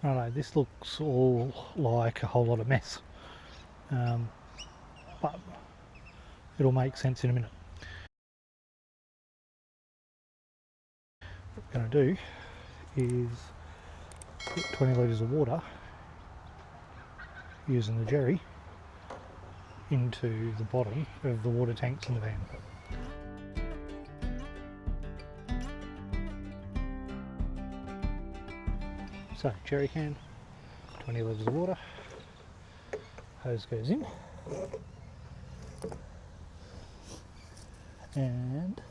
Righto, this looks all like a whole lot of mess, but it'll make sense in a minute. What we're going to do is put 20 litres of water using the jerry into the bottom of the water tanks in the van. So, jerry can, 20 litres of water, hose goes in, and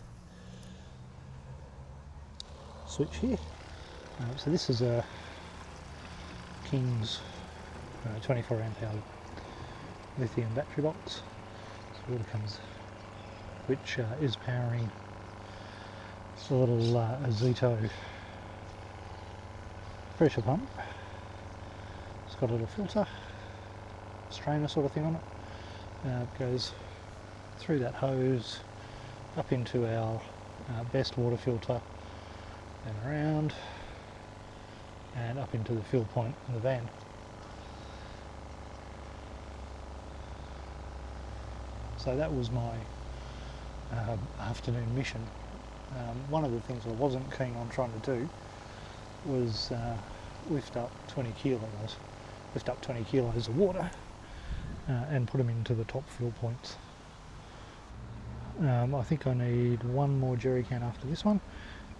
switch here. So this is a King's 24 amp hour lithium battery box. So water comes, which is powering the little Azito pressure pump. It's got a little filter, strainer sort of thing on it. It goes through that hose up into our best water filter, then around and up into the fill point in the van. So that was my afternoon mission. One of the things I wasn't keen on trying to do was lift up 20 kilos of water and put them into the top fill points. I think I need one more jerry can after this one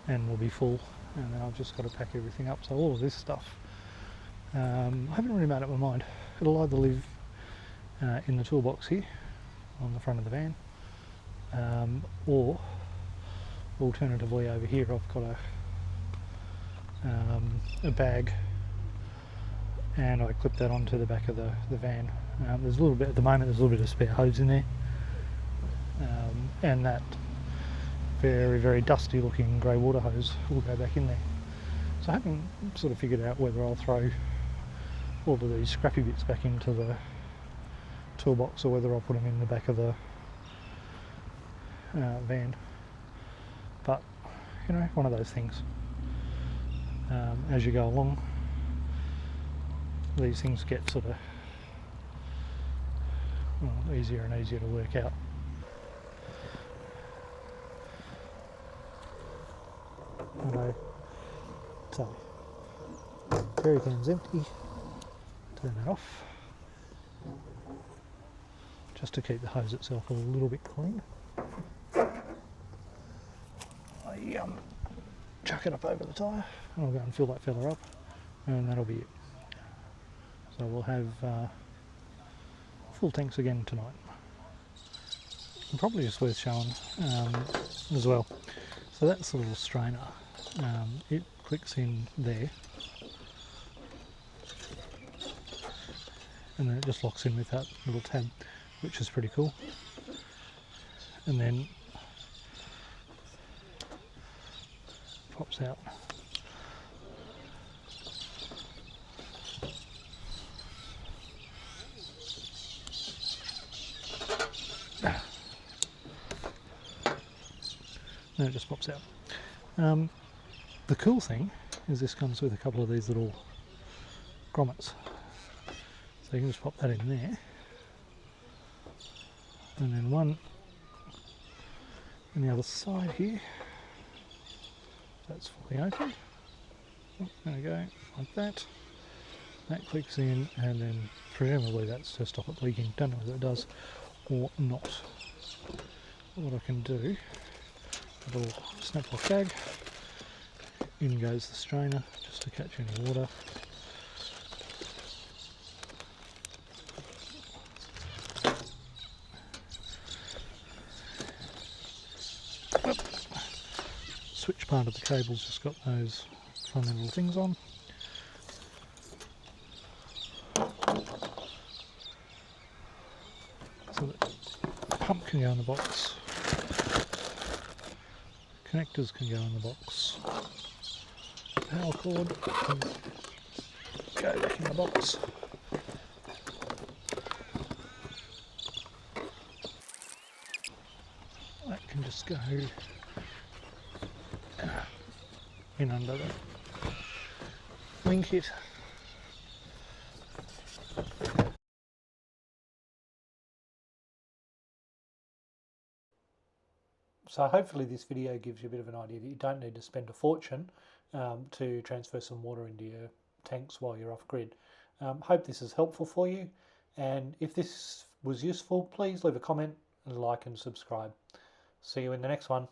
and we'll be full, and then I've just got to pack everything up. So all of this stuff, I haven't really made up my mind. It'll either live in the toolbox here on the front of the van, or alternatively over here I've got a bag and I clip that onto the back of the van. There's a little bit, at the moment there's a little bit of spare hose in there, and that very, very dusty looking grey water hose will go back in there. So I haven't sort of figured out whether I'll throw all of these scrappy bits back into the toolbox or whether I'll put them in the back of the van. But, you know, one of those things. As you go along, these things get sort of easier and easier to work out. Righto. So, jerry can's empty. Turn that off, just to keep the hose itself a little bit clean. I chuck it up over the tyre and I'll go and fill that fella up, and that'll be it. So we'll have full tanks again tonight. And probably just worth showing as well. So that's the little strainer. It clicks in there and then it just locks in with that little tab, which is pretty cool. And then pops out. Then it just pops out. The cool thing is this comes with a couple of these little grommets. So you can just pop that in there. And then one on the other side here. That's fully open. Oh, there we go, like that. That clicks in, and then presumably that's to stop it leaking. Don't know whether it does or not. What I can do, a little snap lock bag, in goes the strainer just to catch any water. Switch part of the cable's just got those funny little things on. So the pump can go in the box, connectors can go in the box, power cord can go back in the box. That can just go in under the wing kit. So hopefully this video gives you a bit of an idea that you don't need to spend a fortune to transfer some water into your tanks while you're off grid. Hope this is helpful for you, and if this was useful, please leave a comment and like and subscribe. See you in the next one.